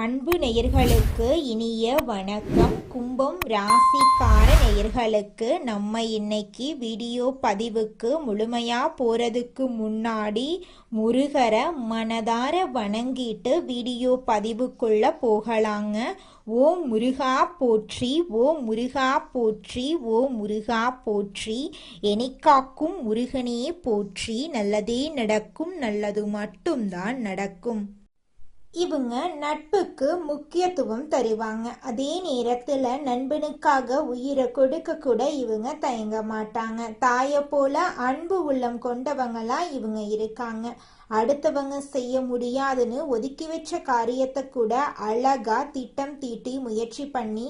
அன்பு நேயர்களுக்கு இனிய வணக்கம். கும்பம் ராசிக்கார நேயர்களுக்கு நம்ம இன்னைக்கு வீடியோ பதிவுக்கு முழுமையா போறதுக்கு முன்னாடி முருகரை மனதார வணங்கிட்டு வீடியோ பதிவுக்குள்ள போகலாங்க. ஓம் முருகா போற்றி, ஓம் முருகா போற்றி, ஓம் முருகா போற்றி, எனிக்காக்கும் முருகனே போற்றி, நல்லதே நடக்கும், நல்லது மட்டும்தான் நடக்கும். இவங்க நட்புக்கு முக்கியத்துவம் தருவாங்க. அதே நேரத்தில் நண்பனுக்காக உயிரை கொடுக்க கூட இவங்க தயங்க மாட்டாங்க. தாயை போல அன்பு உள்ளம் கொண்டவங்களா இவங்க இருக்காங்க. அடுத்தவங்க செய்ய முடியாதுன்னு ஒதுக்கி வச்ச காரியத்தை கூட அழகா திட்டம் தீட்டி முயற்சி பண்ணி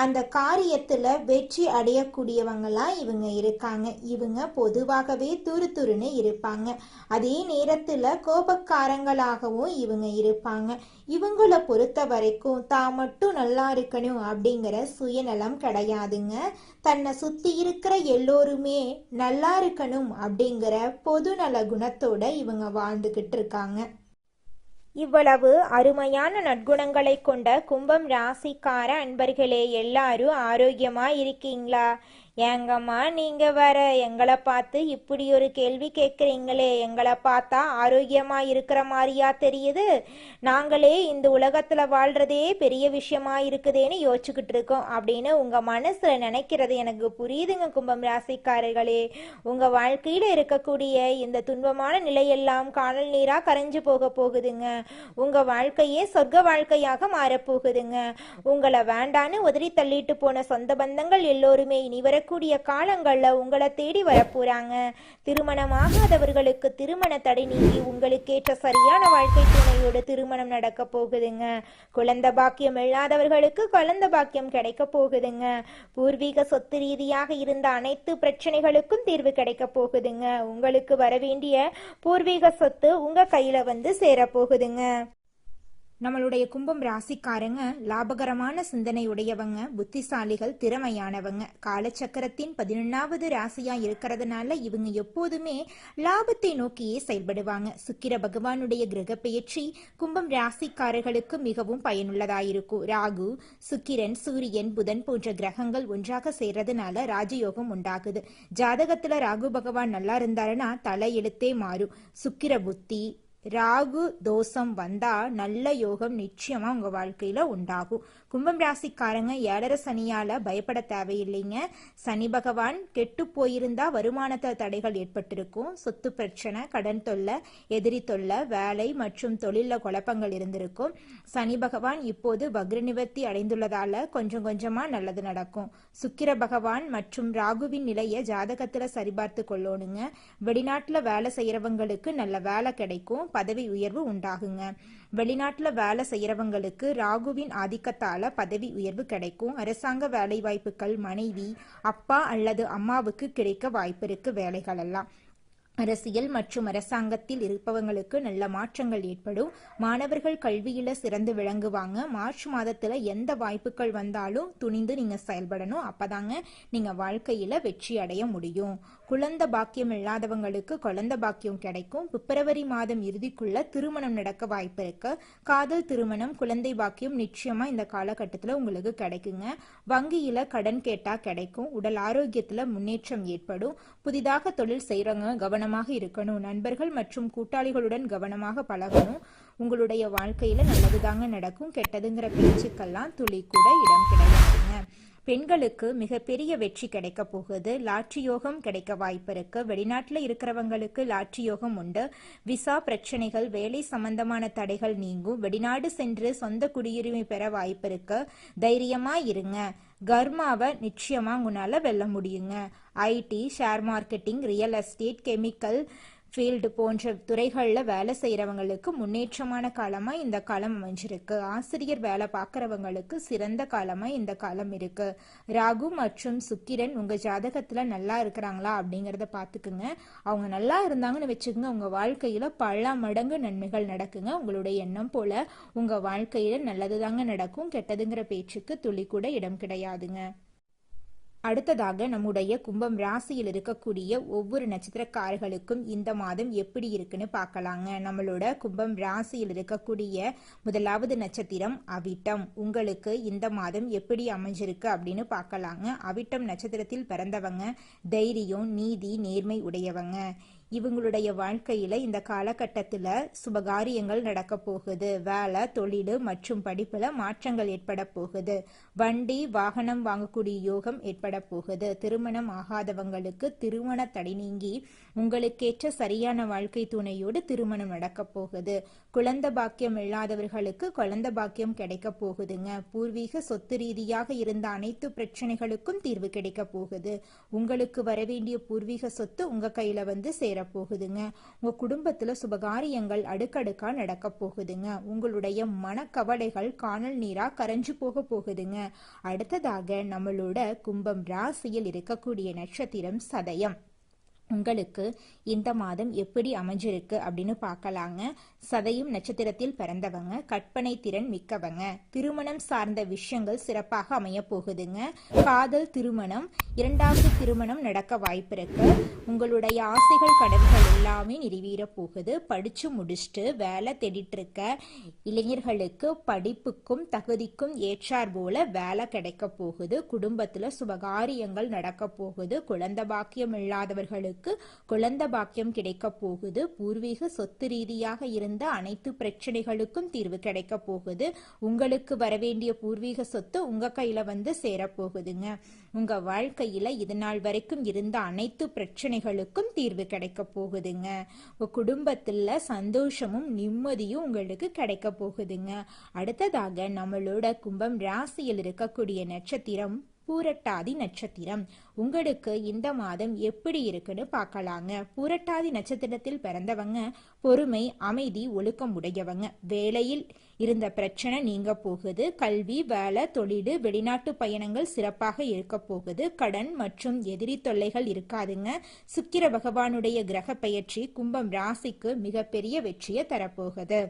அந்த காரியத்துல வெற்றி அடையக்கூடியவங்களா இவங்க இருக்காங்க. இவங்க பொதுவாகவே துருதுருன்னு இருப்பாங்க. அதே நேரத்துல கோபக்காரங்களாகவும் இவங்க இருப்பாங்க. இவங்களை பொறுத்த வரைக்கும் தான் மட்டும் நல்லா இருக்கணும் அப்படிங்கிற சுயநலம் கிடையாதுங்க. தன்னை சுத்தி இருக்கிற எல்லோருமே நல்லா இருக்கணும் அப்படிங்கிற பொதுநல குணத்தோட இவங்க வாழ்ந்துகிட்டு இருக்காங்க. இவ்வளவு அருமையான நற்குணங்களை கொண்ட கும்பம் ராசிக்கார அன்பர்களே, எல்லாரும் ஆரோக்கியமா இருக்கீங்களா? ஏங்கம்மா நீங்க வேற எங்களை பார்த்து இப்படி ஒரு கேள்வி கேட்குறீங்களே, எங்களை பார்த்தா ஆரோக்கியமா இருக்கிற மாதிரியா தெரியுது? நாங்களே இந்த உலகத்துல வாழ்றதே பெரிய விஷயமா இருக்குதேன்னு யோசிச்சுக்கிட்டு இருக்கோம் அப்படின்னு உங்க மனசுல நினைக்கிறது எனக்கு புரியுதுங்க. கும்பம் ராசிக்காரர்களே, உங்க வாழ்க்கையில இருக்கக்கூடிய இந்த துன்பமான நிலையெல்லாம் காணல் நீரா கரைஞ்சு போக போகுதுங்க. உங்க வாழ்க்கையே சொர்க்க வாழ்க்கையாக மாறப்போகுதுங்க. உங்களை வேண்டான்னு உதறி தள்ளிட்டு போன சொந்த பந்தங்கள் எல்லோருமே இனி வரக்கூடிய காலங்கள்ல உங்களை தேடி வரப்போறாங்க. திருமணமாகாதவர்களுக்கு திருமண தடை நீங்கி உங்களுக்கு ஏற்ற சரியான வாழ்க்கை துணையோடு திருமணம் நடக்க போகுதுங்க. குழந்தை பாக்கியம் இல்லாதவர்களுக்கு குழந்தை பாக்கியம் கிடைக்க போகுதுங்க. பூர்வீக சொத்து ரீதியாக இருந்த அனைத்து பிரச்சனைகளுக்கும் தீர்வு கிடைக்க போகுதுங்க. உங்களுக்கு வரவேண்டிய பூர்வீக சொத்து உங்க கையில வந்து சேரப்போகுதுங்க. நம்மளுடைய கும்பம் ராசிக்காரங்க லாபகரமான சிந்தனை உடையவங்க, புத்திசாலிகள், திறமையானவங்க. காலச்சக்கரத்தின் 11வது ராசியா இருக்கிறதுனால இவங்க எப்போதுமே லாபத்தை நோக்கியே செயல்படுவாங்க. சுக்கிர பகவானுடைய கிரக பெயர்ச்சி கும்பம் ராசிக்காரர்களுக்கு மிகவும் பயனுள்ளதாயிருக்கும். ராகு, சுக்கிரன், சூரியன், புதன் போன்ற கிரகங்கள் ஒன்றாக சேர்றதுனால ராஜயோகம் உண்டாகுது. ஜாதகத்துல ராகு பகவான் நல்லா இருந்தாருன்னா தலை எழுத்தே மாறும். சுக்கிர புத்தி, ராகு தோஷம் வந்தா நல்ல யோகம் நிச்சயமா உங்க வாழ்க்கையில உண்டாகும். கும்பம் ராசிக்காரங்க 7.5 சனியால பயப்பட தேவையில்லைங்க. சனி பகவான் கெட்டு போயிருந்தா வருமானத்தில் தடைகள் ஏற்பட்டிருக்கும். சொத்து பிரச்சனை, கடன் தொல்லை, எதிரி தொல்லை, வேலை மற்றும் தொழில குழப்பங்கள் இருந்திருக்கும். சனி பகவான் இப்போது வக்ர நிவர்த்தி அடைந்துள்ளதால கொஞ்சம் கொஞ்சமா நல்லது நடக்கும். சுக்கிர பகவான் மற்றும் ராகுவின் நிலையை ஜாதகத்துல சரிபார்த்து கொள்ளணுங்க. வெளிநாட்டுல வேலை செய்யறவங்களுக்கு நல்ல வேலை கிடைக்கும், பதவி உயர்வு உண்டாகுங்க. வெளிநாட்டுல வேலை செய்யறவங்களுக்கு ராகுவின் ஆதிக்கத்தால பதவி உயர்வு கிடைக்கும். அரசாங்க வேலை வாய்ப்புகள் மனைவி, அப்பா அல்லது அம்மாவுக்கு கிடைக்க வாய்ப்பு இருக்கு. வேலைகள் எல்லாம் அரசியல் மற்றும் அரசாங்கத்தில் இருப்பவங்களுக்கு நல்ல மாற்றங்கள் ஏற்படும். மாணவர்கள் கல்வியில சிறந்து விளங்குவாங்க. மார்ச் மாதத்துல எந்த வாய்ப்புகள் வந்தாலும் துணிந்து நீங்க செயல்படணும். அப்பதாங்க நீங்க வாழ்க்கையில வெற்றி அடைய முடியும். குழந்தை பாக்கியம் இல்லாதவங்களுக்கு குழந்தை பாக்கியம் கிடைக்கும். பிப்ரவரி மாதம் இறுதிக்குள்ள திருமணம் நடக்க வாய்ப்பு இருக்கு. காதல் திருமணம், குழந்தை பாக்கியம் நிச்சயமா இந்த காலகட்டத்துல உங்களுக்கு கிடைக்குங்க. வங்கியில கடன் கேட்டா கிடைக்கும். உடல் ஆரோக்கியத்துல முன்னேற்றம் ஏற்படும். புதிதாக தொழில் செய்யறவங்க கவனமாக இருக்கணும். நண்பர்கள் மற்றும் கூட்டாளிகளுடன் கவனமாக பழகணும். உங்களுடைய வாழ்க்கையில நல்லதுதாங்க நடக்கும். கெட்டதுங்கிற பேச்சுக்கெல்லாம் துளி கூட இடம் கிடையாதுங்க. பெண்களுக்கு மிகப்பெரிய வெற்றி கிடைக்க போகுது. லாட்ரி யோகம் கிடைக்க வாய்ப்பு இருக்கு. வெளிநாட்டுல இருக்கிறவங்களுக்கு லாட்ரி யோகம் உண்டு. விசா பிரச்சனைகள், வேலை சம்பந்தமான தடைகள் நீங்கும். வெளிநாடு சென்று சொந்த குடியுரிமை பெற வாய்ப்பு இருக்கு. தைரியமா இருங்க. கர்மாவை நிச்சயமா உங்களால வெல்ல முடியுங்க. IT, share marketing, real estate, chemical field போன்ற துறைகளில் வேலை செய்கிறவங்களுக்கு முன்னேற்றமான காலமாக இந்த காலம் அமைஞ்சிருக்கு. ஆசிரியர் வேலை பார்க்குறவங்களுக்கு சிறந்த காலமாக இந்த காலம் இருக்கு. ராகு மற்றும் சுக்கிரன் உங்கள் ஜாதகத்தில் நல்லா இருக்கிறாங்களா அப்படிங்கிறத பார்த்துக்குங்க. அவங்க நல்லா இருந்தாங்கன்னு வச்சுக்கோங்க, உங்கள் வாழ்க்கையில் பல மடங்கு நன்மைகள் நடக்குங்க. உங்களுடைய எண்ணம் போல் உங்கள் வாழ்க்கையில் நல்லது தாங்க நடக்கும். கெட்டதுங்கிற பேச்சுக்கு துளி கூட இடம் கிடையாதுங்க. அடுத்ததாக நம்முடைய கும்பம் ராசியில் இருக்கக்கூடிய ஒவ்வொரு நட்சத்திரக்காரர்களுக்கும் இந்த மாதம் எப்படி இருக்குன்னு பார்க்கலாங்க. நம்மளோட கும்பம் ராசியில் இருக்கக்கூடிய முதலாவது நட்சத்திரம் அவிட்டம். உங்களுக்கு இந்த மாதம் எப்படி அமைஞ்சிருக்கு அப்படின்னு பார்க்கலாங்க. அவிட்டம் நட்சத்திரத்தில் பிறந்தவங்க தைரியம், நீதி, நேர்மை உடையவங்க. இவங்களுடைய வாழ்க்கையில இந்த காலகட்டத்தில் சுபகாரியங்கள் நடக்க போகுது. வேலை, தொழில் மற்றும் படிப்புல மாற்றங்கள் ஏற்பட போகுது. வண்டி, வாகனம் வாங்கக்கூடிய யோகம் ஏற்பட போகுது. திருமணம் ஆகாதவங்களுக்கு திருமண தடை நீங்கி உங்களுக்கேற்ற சரியான வாழ்க்கை துணையோடு திருமணம் நடக்க போகுது. குழந்தை பாக்கியம் இல்லாதவர்களுக்கு குழந்தை பாக்கியம் கிடைக்க போகுதுங்க. பூர்வீக சொத்து ரீதியாக இருந்த அனைத்து பிரச்சனைகளுக்கும் தீர்வு கிடைக்க போகுது. உங்களுக்கு வரவேண்டிய பூர்வீக சொத்து உங்க கையில வந்து சேர போகுதுங்க. உங்க குடும்பத்துல சுபகாரியங்கள் அடுக்கடுக்கா நடக்க போகுதுங்க. உங்களுடைய மனக்கவலைகள் காணல் நீரா கரைஞ்சு போக போகுதுங்க. அடுத்ததாக நம்மளோட கும்பம் ராசியில் இருக்கக்கூடிய நட்சத்திரம் சதயம். உங்களுக்கு இந்த மாதம் எப்படி அமைஞ்சிருக்கு அப்படின்னு பார்க்கலாங்க. சதயம் நட்சத்திரத்தில் பிறந்தவங்க கற்பனை திறன் மிக்கவங்க. திருமணம் சார்ந்த விஷயங்கள் சிறப்பாக அமைய போகுதுங்க. காதல், திருமணம், இரண்டாவது திருமணம் நடக்க வாய்ப்பு இருக்கு. உங்களுடைய ஆசைகள், கனவுகள் எல்லாமே நிறைவேற போகுது. படிச்சு முடிச்சுட்டு வேலை தேடிட்டு இருக்க இளைஞர்களுக்கு படிப்புக்கும் தகுதிக்கும் ஏற்றார் போல வேலை கிடைக்க போகுது. குடும்பத்துல சுபகாரியங்கள் நடக்க போகுது. குழந்தை பாக்கியம் இல்லாதவர்களுக்கு குழந்தை பாக்கியம் கிடைக்க போகுது. பூர்வீக சொத்து ரீதியாக இருந்த அனைத்து பிரச்சனைகளுக்கும் தீர்வு கிடைக்க போகுது. உங்களுக்கு வரவேண்டிய பூர்வீக சொத்து உங்க கையில வந்து சேரப்போகுதுங்க. உங்க வாழ்க்கையில இது நாள் வரைக்கும் இருந்த அனைத்து பிரச்சனைகளுக்கும் தீர்வு கிடைக்க போகுதுங்க. குடும்பத்துல சந்தோஷமும் நிம்மதியும் உங்களுக்கு கிடைக்க போகுதுங்க. அடுத்ததாக நம்மளோட கும்பம் ராசியில் இருக்கக்கூடிய நட்சத்திரம் பூரட்டாதி நட்சத்திரம். உங்களுக்கு இந்த மாதம் எப்படி இருக்குன்னு பார்க்கலாங்க. பூரட்டாதி நட்சத்திரத்தில் பிறந்தவங்க பொறுமை, அமைதி, ஒழுக்கம் உடையவங்க. வேலையில் இருந்த பிரச்சனை நீங்க போகுது. கல்வி, வேலை, தொழில், வெளிநாட்டு பயணங்கள் சிறப்பாக இருக்க போகுது. கடன் மற்றும் எதிரி தொல்லைகள் இருக்காதுங்க. சுக்கிர பகவானுடைய கிரக பெயர்ச்சி கும்பம் ராசிக்கு மிகப்பெரிய வெற்றியை தரப்போகுது.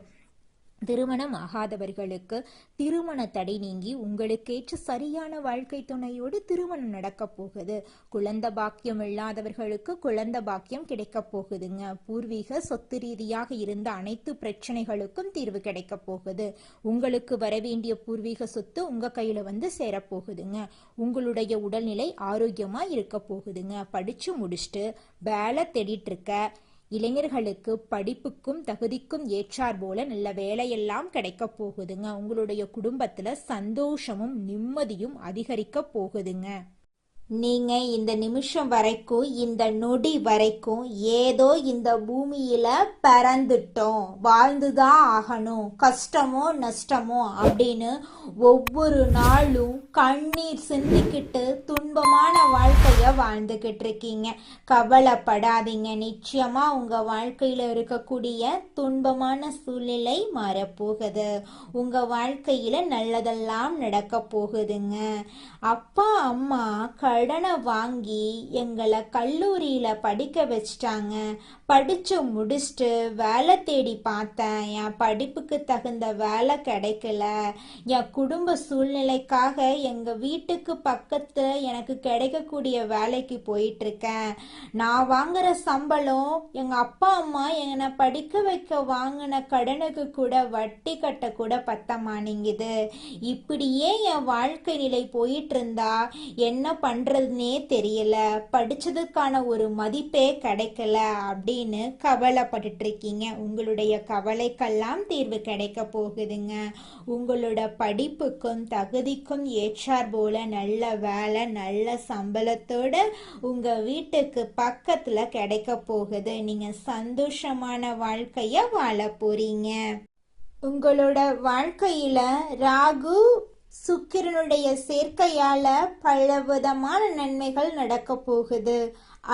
திருமணம் ஆகாதவர்களுக்கு திருமண தடை நீங்கி உங்களுக்கேற்ற சரியான வாழ்க்கை துணையோடு திருமணம் நடக்க போகுது. குழந்தை பாக்கியம் இல்லாதவர்களுக்கு குழந்தை பாக்கியம் கிடைக்க போகுதுங்க. பூர்வீக சொத்து ரீதியாக இருந்த அனைத்து பிரச்சனைகளுக்கும் தீர்வு கிடைக்க போகுது. உங்களுக்கு வரவேண்டிய பூர்வீக சொத்து உங்க கையில வந்து சேரப்போகுதுங்க. உங்களுடைய உடல்நிலை ஆரோக்கியமா இருக்க போகுதுங்க. படிச்சு முடிச்சுட்டு வேலை தேடிட்டு இருக்க இளைஞர்களுக்கு படிப்புக்கும் தகுதிக்கும் ஏற்றார் போல நல்ல வேலையெல்லாம் கிடைக்க போகுதுங்க. உங்களுடைய குடும்பத்துல சந்தோஷமும் நிம்மதியும் அதிகரிக்க போகுதுங்க. நீங்க இந்த நிமிஷம் வரைக்கும், இந்த நொடி வரைக்கும் ஏதோ இந்த பூமியில பிறந்துட்டோம், வாழ்ந்துதான் ஆகணும், கஷ்டமோ நஷ்டமோ அப்படின்னு ஒவ்வொரு நாளும் கண்ணீர் சிந்திக்கிட்டு துன்பமான வாழ்க்கைய வாழ்ந்துகிட்டு இருக்கீங்க. கவலைப்படாதீங்க. நிச்சயமா உங்க வாழ்க்கையில இருக்கக்கூடிய துன்பமான சூழ்நிலை மாறப்போகுது. உங்க வாழ்க்கையில நல்லதெல்லாம் நடக்க போகுதுங்க. அப்பா அம்மா கடனை வாங்கி எங்களை கல்லூரியில படிக்க வச்சிட்டாங்க. படிச்சு முடிச்சுட்டு வேலை தேடி பார்த்தேன். என் படிப்புக்கு தகுந்த வேலை கிடைக்கல. என் குடும்ப சூழ்நிலைக்காக எங்க வீட்டுக்கு பக்கத்து எனக்கு கிடைக்கக்கூடிய வேலைக்கு போயிட்டு இருக்கேன். நான் வாங்குற சம்பளம் எங்க அப்பா அம்மா என்னை படிக்க வைக்க வாங்கின கடனுக்கு கூட வட்டி கட்ட கூட பத்த மாட்டேங்குது. இப்படியே என் வாழ்க்கை நிலை போயிட்டு இருந்தா என்ன பண்றதுன்னே தெரியல. படிச்சதுக்கான ஒரு மதிப்பே கிடைக்கல அப்படின்னு கவலைப்பட்டு இருக்கீங்க. உங்களுடைய கவலைக்கெல்லாம் தீர்வு கிடைக்க போகுதுங்க. உங்களோட படிப்புக்கும் தகுதிக்கும் ஏற்றார் போல நல்ல வேலை, நல்ல சம்பளத்தோட உங்க வீட்டுக்கு பக்கத்துல கிடைக்க போகுது. நீங்க சந்தோஷமான வாழ்க்கைய வாழ போறீங்க. உங்களோட வாழ்க்கையில ராகு சுக்கிரனுடைய சேர்க்கையால பலவிதமான நன்மைகள் நடக்க போகுது.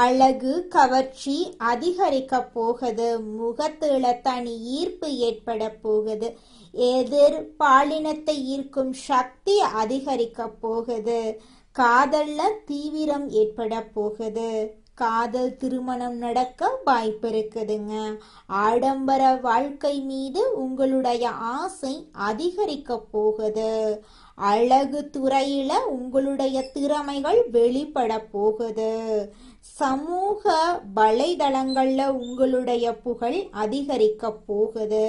அழகு, கவர்ச்சி அதிகரிக்க போகுது. முகத்துல தனி ஈர்ப்பு ஏற்பட போகுது. எதிர் பாலினத்தை ஈர்க்கும் சக்தி அதிகரிக்க போகுது. காதல்ல தீவிரம் ஏற்பட போகுது. காதல் திருமணம் நடக்க வாய்ப்பு இருக்குதுங்க. ஆடம்பர வாழ்க்கை மீது உங்களுடைய ஆசை அதிகரிக்க போகுது. அழகு துறையில உங்களுடைய திறமைகள் வெளிப்பட போகுது. சமூக வலைதளங்கள்ல உங்களுடைய புகழ் அதிகரிக்க போகுது.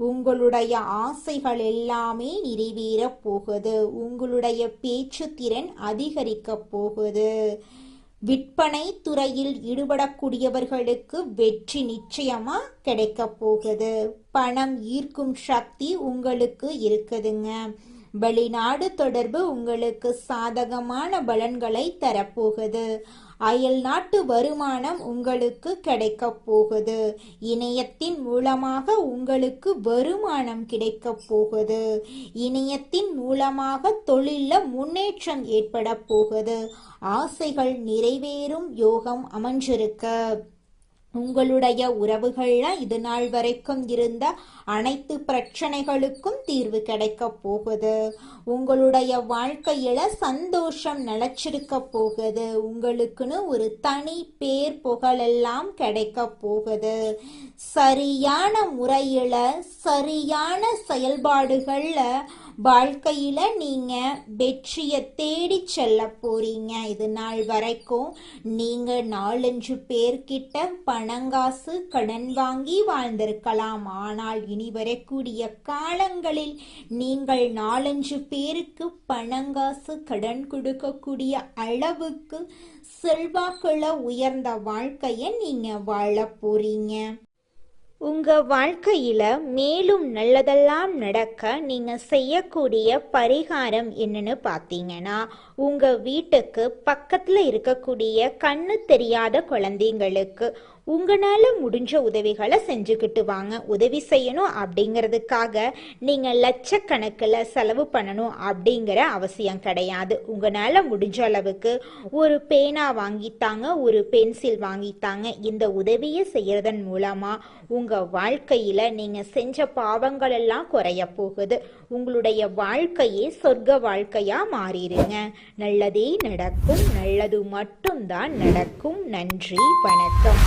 உங்களுடைய ஆசைகள் எல்லாமே நிறைவேற போகுது. உங்களுடைய பேச்சு திறன் அதிகரிக்க போகுது. விற்பனை துறையில் ஈடுபடக்கூடியவர்களுக்கு வெற்றி நிச்சயமா கிடைக்க போகுது. பணம் ஈர்க்கும் சக்தி உங்களுக்கு இருக்குதுங்க. வெளிநாடு தொடர்பு உங்களுக்கு சாதகமான பலன்களை தரப்போகுது. அயல் நாட்டு வருமானம் உங்களுக்கு கிடைக்க போகுது. இணையத்தின் மூலமாக உங்களுக்கு வருமானம் கிடைக்க போகுது. இணையத்தின் மூலமாக தொழில முன்னேற்றம் ஏற்பட போகுது. ஆசைகள் நிறைவேறும் யோகம் அமைஞ்சிருக்கு. உங்களுடைய உறவுகள்ல இது நாள் வரைக்கும் இருந்த அனைத்து பிரச்சனைகளுக்கும் தீர்வு கிடைக்க போகுது. உங்களுடைய வாழ்க்கையில சந்தோஷம் நிலைச்சிருக்க போகுது. உங்களுக்குன்னு ஒரு தனி பேர் புகழெல்லாம் கிடைக்க போகுது. சரியான முறையில சரியான செயல்பாடுகள்ல வாழ்க்கையில நீங்க வெற்றியை தேடி செல்ல போறீங்க. இது நாள் வரைக்கும் நீங்க 4-5 பேர்கிட்ட பணங்காசு கடன் வாங்கி வாழ்ந்திருக்கலாம். ஆனால் இனி வரக்கூடிய காலங்களில் நீங்கள் 4-5 பேருக்கு பணங்காசு கடன் கொடுக்கக்கூடிய அளவுக்கு செல்வாக்குள்ள உயர்ந்த வாழ்க்கையை நீங்க வாழ போறீங்க. உங்க வாழ்க்கையில மேலும் நல்லதெல்லாம் நடக்க நீங்க செய்யக்கூடிய பரிகாரம் என்னன்னு பார்த்தீங்கன்னா, உங்க வீட்டுக்கு பக்கத்துல இருக்கக்கூடிய கண்ணு தெரியாத குழந்தைங்களுக்கு உங்களால முடிஞ்ச உதவிகளை செஞ்சுக்கிட்டு வாங்க. உதவி செய்யணும் அப்படிங்கிறதுக்காக நீங்க லட்சக்கணக்கில் செலவு பண்ணணும் அப்படிங்கிற அவசியம் கிடையாது. உங்களால முடிஞ்ச அளவுக்கு ஒரு பேனா வாங்கித்தாங்க, ஒரு பென்சில் வாங்கித்தாங்க. இந்த உதவியை செய்யறதன் மூலமா உங்க வாழ்க்கையில நீங்க செஞ்ச பாவங்கள் எல்லாம் குறைய போகுது. உங்களுடைய வாழ்க்கையே சொர்க்க வாழ்க்கையா மாறிடுங்க. நல்லதே நடக்கும். நல்லது மட்டும்தான் நடக்கும். நன்றி, வணக்கம்.